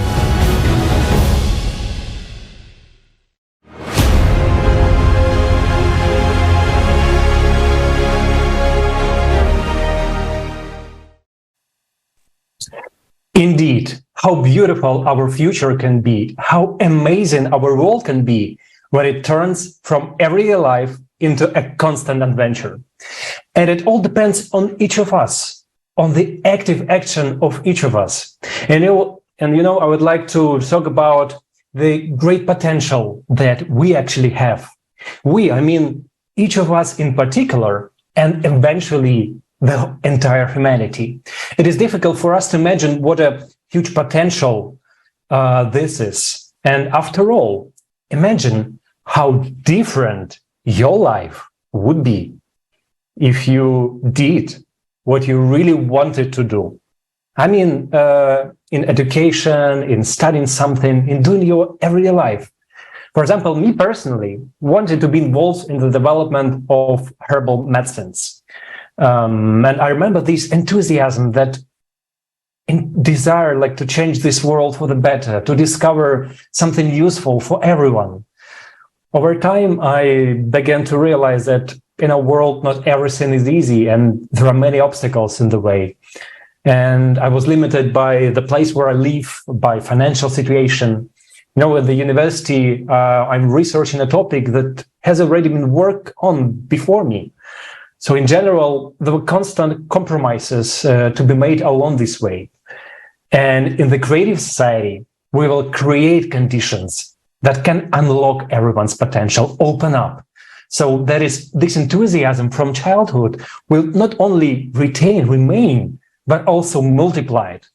Indeed, how beautiful our future can be, how amazing our world can be when it turns from everyday life into a constant adventure. And it all depends on each of us, on the active action of each of us. And I would like to talk about the great potential that we actually have. We, I mean, each of us in particular, and eventually the entire humanity. It is difficult for us to imagine what a huge potential this is. And after all, imagine how different your life would be if you did what you really wanted to do. I mean, in education, in studying something, in doing your everyday life. For example, me personally wanted to be involved in the development of herbal medicines. And I remember this enthusiasm, that desire like to change this world for the better, to discover something useful for everyone. Over time, I began to realize that in a world, not everything is easy and there are many obstacles in the way. And I was limited by the place where I live, by financial situation. At the university, I'm researching a topic that has already been worked on before me. So in general, there were constant compromises to be made along this way. And in the creative society, we will create conditions that can unlock everyone's potential, open up. So that is, this enthusiasm from childhood will not only remain, but also multiplied.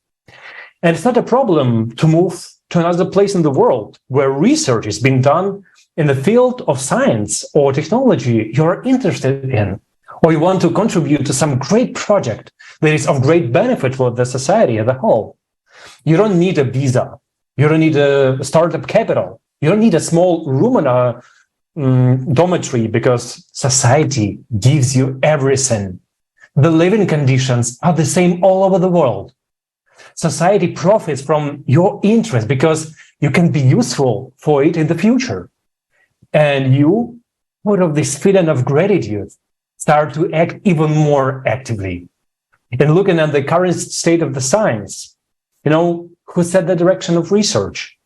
And it's not a problem to move to another place in the world where research is being done in the field of science or technology you're interested in, or you want to contribute to some great project that is of great benefit for the society as a whole. You don't need a visa. You don't need a startup capital. You don't need a small room in a dormitory, because society gives you everything. The living conditions are the same all over the world. Society profits from your interest because you can be useful for it in the future. And you, out of this feeling of gratitude, start to act even more actively. And looking at the current state of the science, who set the direction of research?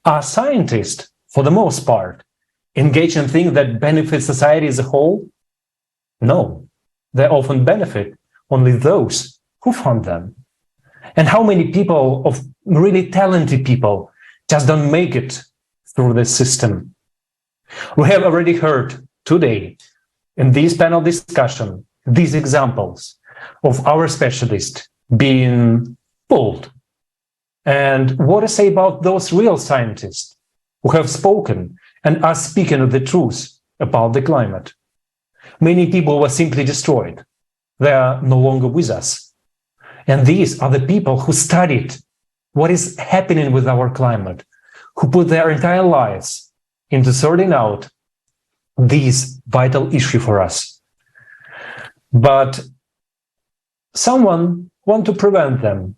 Are scientists, for the most part, engaged in things that benefit society as a whole? No, they often benefit only those who fund them. And how many people, of really talented people, just don't make it through this system? We have already heard today in this panel discussion these examples of our specialists being pulled. And what to say about those real scientists who have spoken and are speaking the truth about the climate? Many people were simply destroyed. They are no longer with us. And these are the people who studied what is happening with our climate, who put their entire lives into sorting out this vital issue for us. But someone wants to prevent them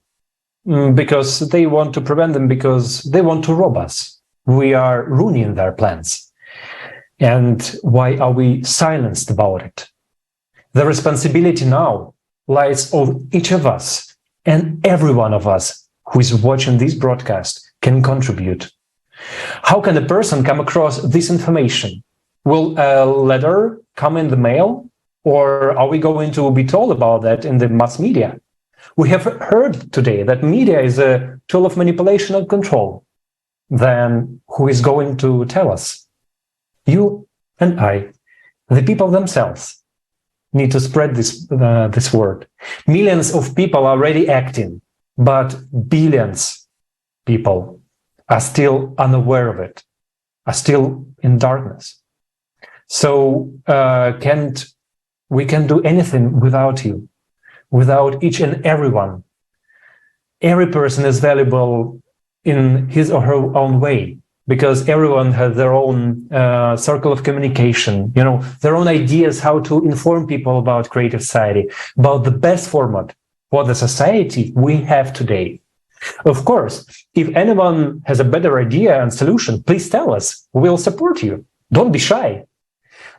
because they want to rob us. We are ruining their plans. And why are we silenced about it? The responsibility now lies on each of us, and every one of us who is watching this broadcast can contribute. How can a person come across this information? Will a letter come in the mail? Or are we going to be told about that in the mass media? We have heard today that media is a tool of manipulation and control. Then who is going to tell us? You and I, the people themselves, need to spread this word. Millions of people are already acting, but billions of people are still unaware of it, are still in darkness. So we can't do anything without you, without each and everyone. Every person is valuable in his or her own way, because everyone has their own circle of communication, their own ideas how to inform people about creative society, about the best format for the society we have today. Of course, if anyone has a better idea and solution, please tell us. We'll support you. Don't be shy.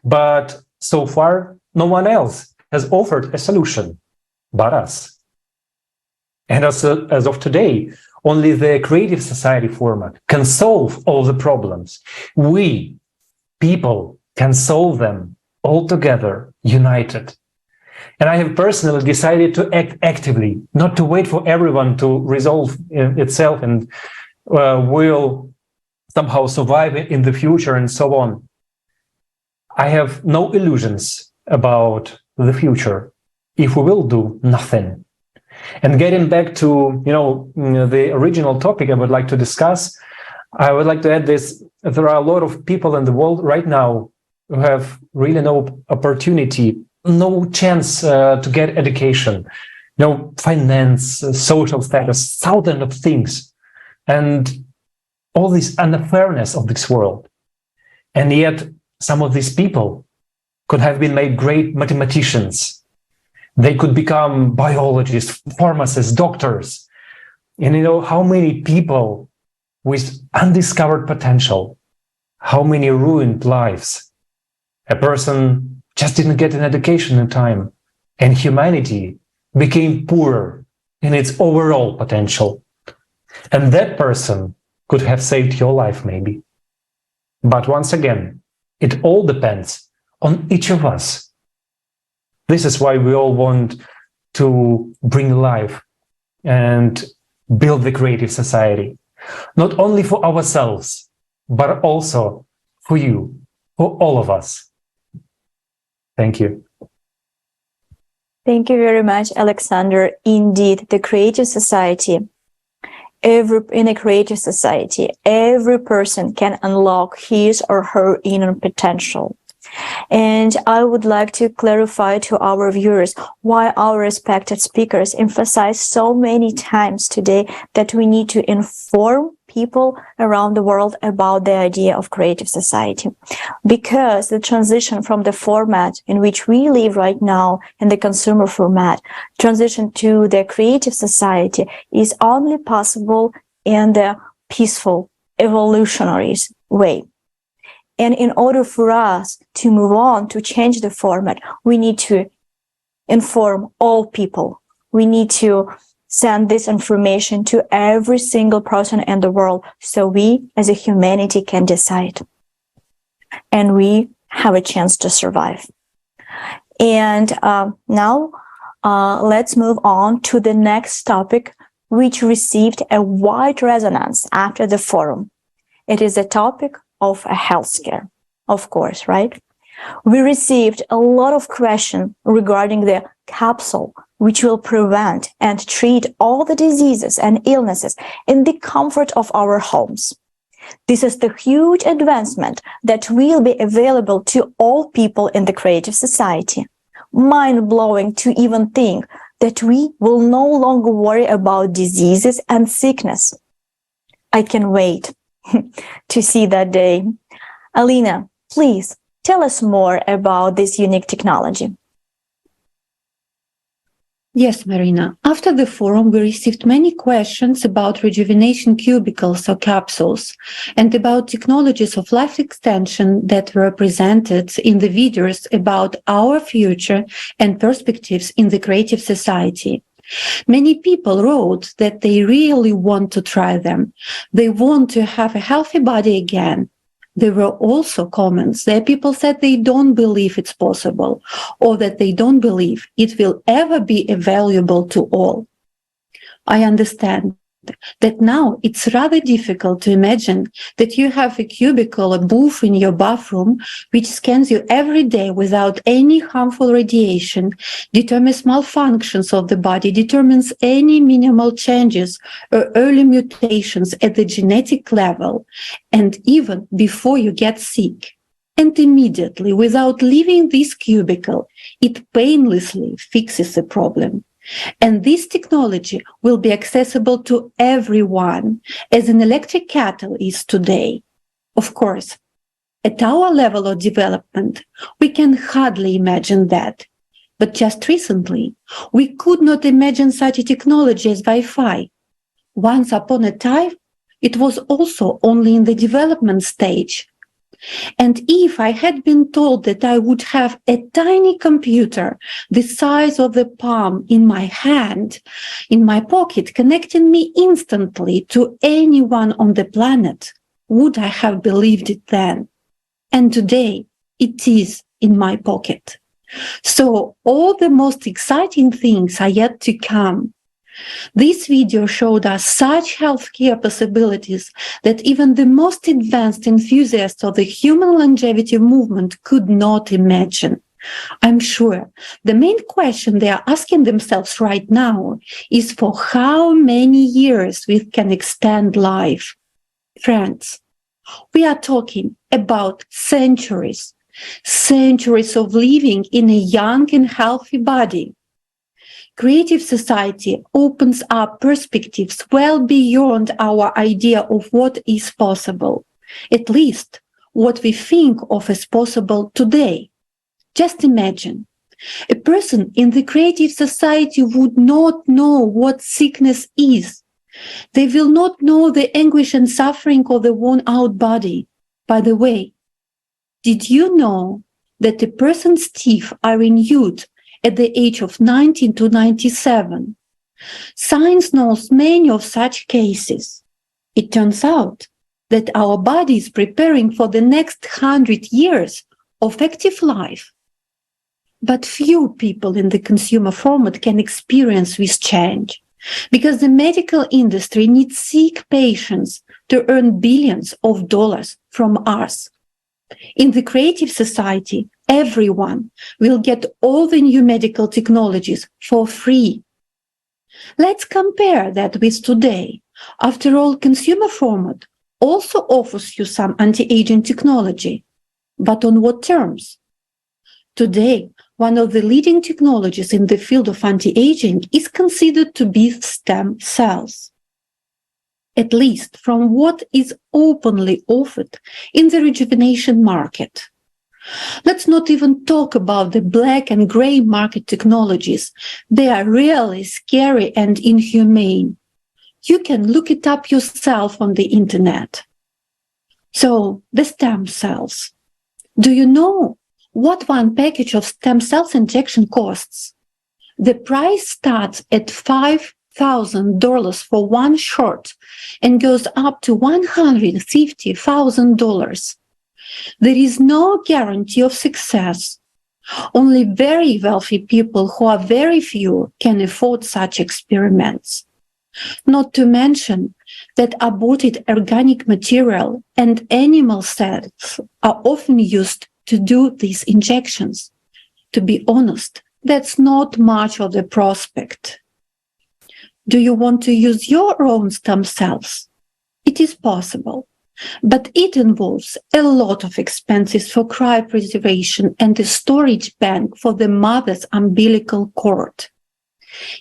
But so far, no one else has offered a solution but us. And as of today, only the creative society format can solve all the problems. We, people, can solve them all together, united. And I have personally decided to act actively, not to wait for everyone to resolve itself and will somehow survive in the future and so on. I have no illusions about the future if we will do nothing. And getting back to the original topic I would like to discuss, I would like to add this: there are a lot of people in the world right now who have really no opportunity, no chance to get education, no finance, social status, thousands of things, and all this unfairness of this world. And yet some of these people could have been made great mathematicians. They could become biologists, pharmacists, doctors. And how many people with undiscovered potential, how many ruined lives. A person just didn't get an education in time, and humanity became poorer in its overall potential. And that person could have saved your life, maybe. But once again, it all depends on each of us. This is why we all want to bring life and build the creative society, not only for ourselves, but also for you, for all of us. Thank you.
Thank you very much, Alexander. Indeed, the creative society, in a creative society, every person can unlock his or her inner potential. And I would like to clarify to our viewers why our respected speakers emphasize so many times today that we need to inform people around the world about the idea of creative society. Because the transition from the format in which we live right now, in the consumer format, transition to the creative society is only possible in the peaceful, evolutionary way. And in order for us to move on, to change the format, we need to inform all people. We need to send this information to every single person in the world so we as a humanity can decide. And we have a chance to survive. And now let's move on to the next topic, which received a wide resonance after the forum. It is a topic of a healthcare, of course, right? We received a lot of questions regarding the capsule, which will prevent and treat all the diseases and illnesses in the comfort of our homes. This is the huge advancement that will be available to all people in the creative society. Mind-blowing to even think that we will no longer worry about diseases and sickness. I can wait to see that day. Alina, please tell us more about this unique technology.
Yes, Marina. After the forum, we received many questions about rejuvenation cubicles or capsules and about technologies of life extension that were presented in the videos about our future and perspectives in the creative society. Many people wrote that they really want to try them. They want to have a healthy body again. There were also comments that people said they don't believe it's possible, or that they don't believe it will ever be available to all. I understand that now it's rather difficult to imagine that you have a cubicle, a booth in your bathroom, which scans you every day without any harmful radiation, determines malfunctions of the body, determines any minimal changes or early mutations at the genetic level, and even before you get sick. And immediately, without leaving this cubicle, it painlessly fixes the problem. And this technology will be accessible to everyone, as an electric kettle is today. Of course, at our level of development, we can hardly imagine that. But just recently, we could not imagine such a technology as Wi-Fi. Once upon a time, it was also only in the development stage. And if I had been told that I would have a tiny computer the size of the palm in my hand, in my pocket, connecting me instantly to anyone on the planet, would I have believed it then? And today, it is in my pocket. So all the most exciting things are yet to come. This video showed us such healthcare possibilities that even the most advanced enthusiasts of the human longevity movement could not imagine. I'm sure the main question they are asking themselves right now is for how many years we can extend life. Friends, we are talking about centuries, centuries of living in a young and healthy body. Creative society opens up perspectives well beyond our idea of what is possible, at least what we think of as possible today. Just imagine, a person in the creative society would not know what sickness is. They will not know the anguish and suffering of the worn-out body. By the way, did you know that a person's teeth are renewed at the age of 19 to 97. Science knows many of such cases. It turns out that our body is preparing for the next 100 years of active life. But few people in the consumer format can experience this change, because the medical industry needs sick patients to earn billions of dollars from us. In the creative society, everyone will get all the new medical technologies for free. Let's compare that with today. After all, consumer format also offers you some anti-aging technology. But on what terms? Today, one of the leading technologies in the field of anti-aging is considered to be stem cells. At least from what is openly offered in the rejuvenation market. Let's not even talk about the black and gray market technologies. They are really scary and inhumane. You can look it up yourself on the internet. So, the stem cells. Do you know what one package of stem cells injection costs? The price starts at $5,000 for one shot and goes up to $150,000. There is no guarantee of success. Only very wealthy people who are very few can afford such experiments. Not to mention that aborted organic material and animal cells are often used to do these injections. To be honest, that's not much of the prospect. Do you want to use your own stem cells? It is possible, but it involves a lot of expenses for cryopreservation and a storage bank for the mother's umbilical cord.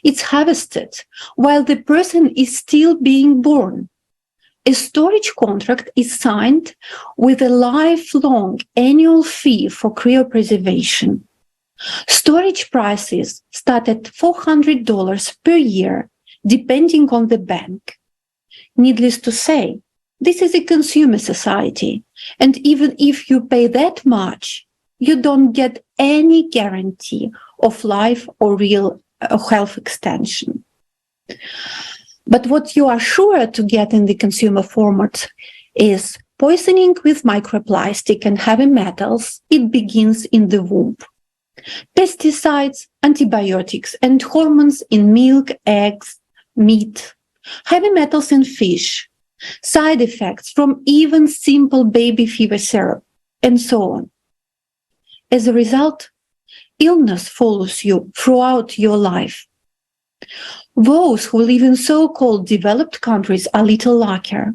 It's harvested while the person is still being born. A storage contract is signed with a lifelong annual fee for cryopreservation. Storage prices start at $400 per year, depending on the bank. Needless to say, this is a consumer society, and even if you pay that much, you don't get any guarantee of life or real health extension. But what you are sure to get in the consumer format is poisoning with microplastic and heavy metals. It begins in the womb. Pesticides, antibiotics, and hormones in milk, eggs, meat, heavy metals in fish, side effects from even simple baby fever syrup, and so on. As a result, illness follows you throughout your life. Those who live in so-called developed countries are little luckier.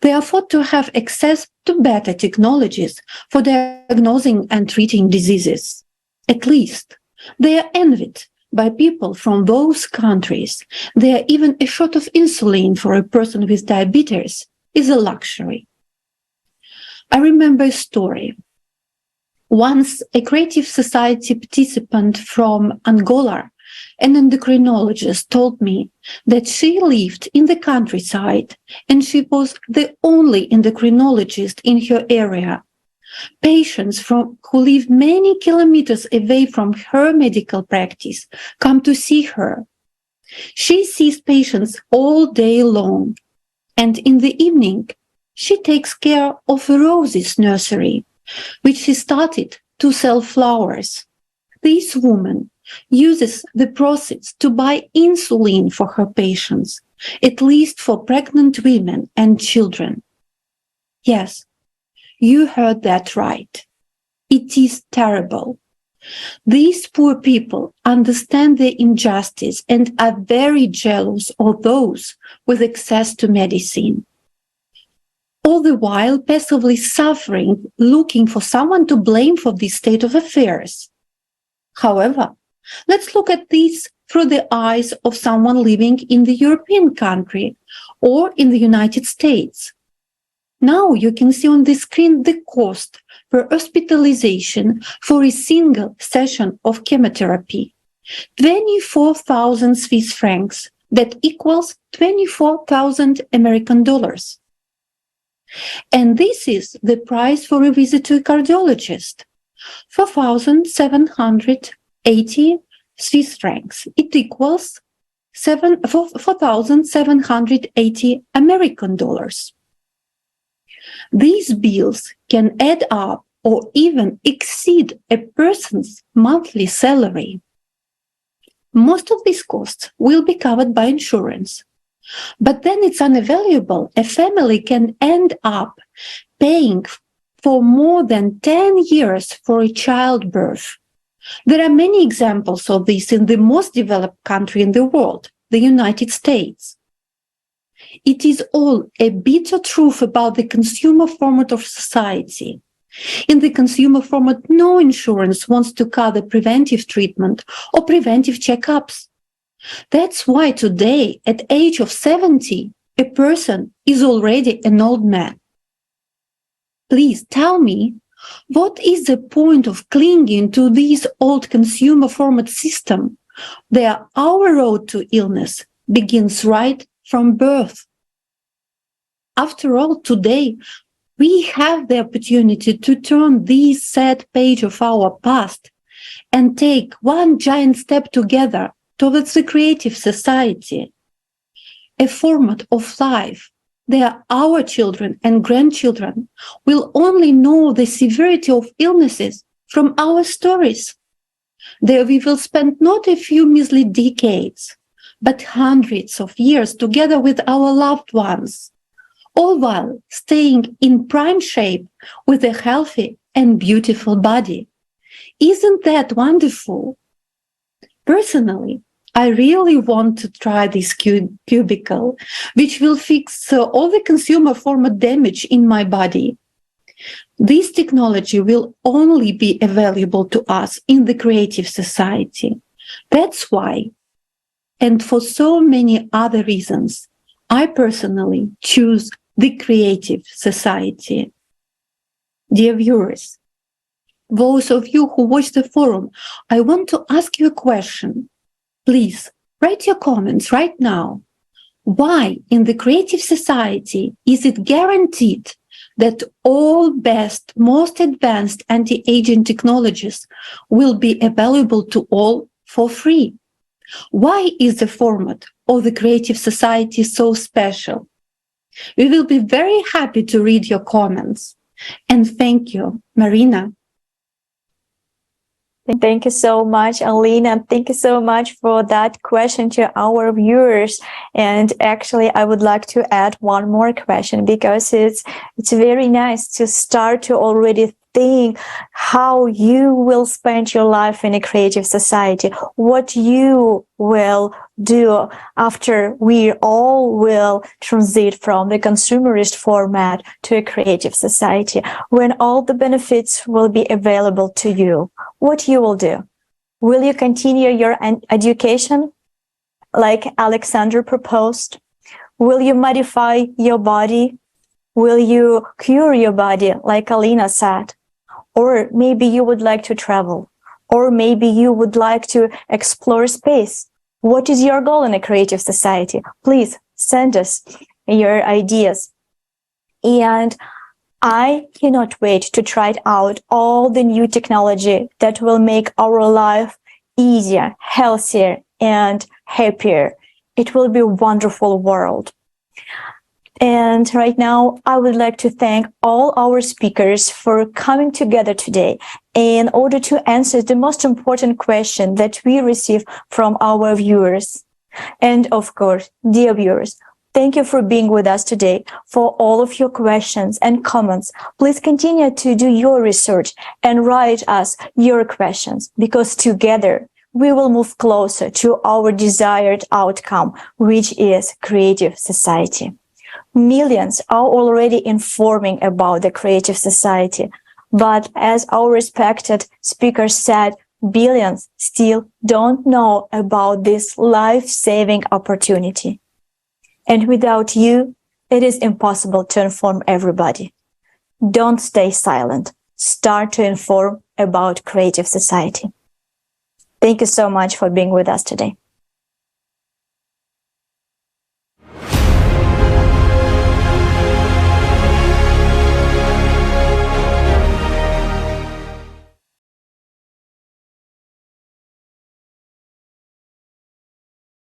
They are thought to have access to better technologies for diagnosing and treating diseases. At least, they are envied by people from those countries. There, even a shot of insulin for a person with diabetes is a luxury. I remember a story. Once, a Creative Society participant from Angola, an endocrinologist, told me that she lived in the countryside and she was the only endocrinologist in her area. Patients who live many kilometers away from her medical practice come to see her. She sees patients all day long, and in the evening, she takes care of a roses nursery, which she started to sell flowers. This woman uses the proceeds to buy insulin for her patients, at least for pregnant women and children. Yes, you heard that right. It is terrible. These poor people understand the injustice and are very jealous of those with access to medicine. All the while passively suffering, looking for someone to blame for this state of affairs. However, let's look at this through the eyes of someone living in the European country or in the United States. Now you can see on the screen the cost per hospitalization for a single session of chemotherapy. 24,000 Swiss francs. That equals 24,000 American dollars. And this is the price for a visit to a cardiologist. 4,780 Swiss francs. It equals 4,780 American dollars. These bills can add up or even exceed a person's monthly salary. Most of these costs will be covered by insurance. But then it's unavailable. A family can end up paying for more than 10 years for a childbirth. There are many examples of this in the most developed country in the world, the United States. It is all a bitter truth about the consumer format of society. In the consumer format, no insurance wants to cover preventive treatment or preventive checkups. That's why today, at the age of 70, a person is already an old man. Please tell me, what is the point of clinging to this old consumer format system where our road to illness begins right from birth? After all, today, we have the opportunity to turn this sad page of our past and take one giant step together towards the creative society, a format of life where our children and grandchildren will only know the severity of illnesses from our stories. There we will spend not a few measly decades, but hundreds of years together with our loved ones, all while staying in prime shape with a healthy and beautiful body. Isn't that wonderful? Personally, I really want to try this cubicle, which will fix all the consumer format damage in my body. This technology will only be available to us in the creative society. That's why and for so many other reasons, I personally choose the creative society. Dear viewers, those of you who watch the forum, I want to ask you a question. Please write your comments right now. Why in the creative society is it guaranteed that all best, most advanced anti-aging technologies will be available to all for free? Why is the format of the creative society so special? We will be very happy to read your comments. And thank you, Marina.
Thank you so much, Alina. Thank you so much for that question to our viewers. And actually, I would like to add one more question, because it's very nice to start to already think how you will spend your life in a creative society, what you will do after we all will transit from the consumerist format to a creative society, when all the benefits will be available to you. What you will do? Will you continue your education like Alexander proposed? Will you modify your body? Will you cure your body like Alina said? Or maybe you would like to travel, or maybe you would like to explore space. What is your goal in a creative society? Please send us your ideas. And I cannot wait to try out all the new technology that will make our life easier, healthier, and happier. It will be a wonderful world. And right now, I would like to thank all our speakers for coming together today in order to answer the most important question that we receive from our viewers. And of course, dear viewers, thank you for being with us today, for all of your questions and comments. Please continue to do your research and write us your questions, because together we will move closer to our desired outcome, which is creative society. Millions are already informing about the creative society, but as our respected speaker said, billions still don't know about this life-saving opportunity. And without you, it is impossible to inform everybody. Don't stay silent. Start to inform about creative society. Thank you so much for being with us today.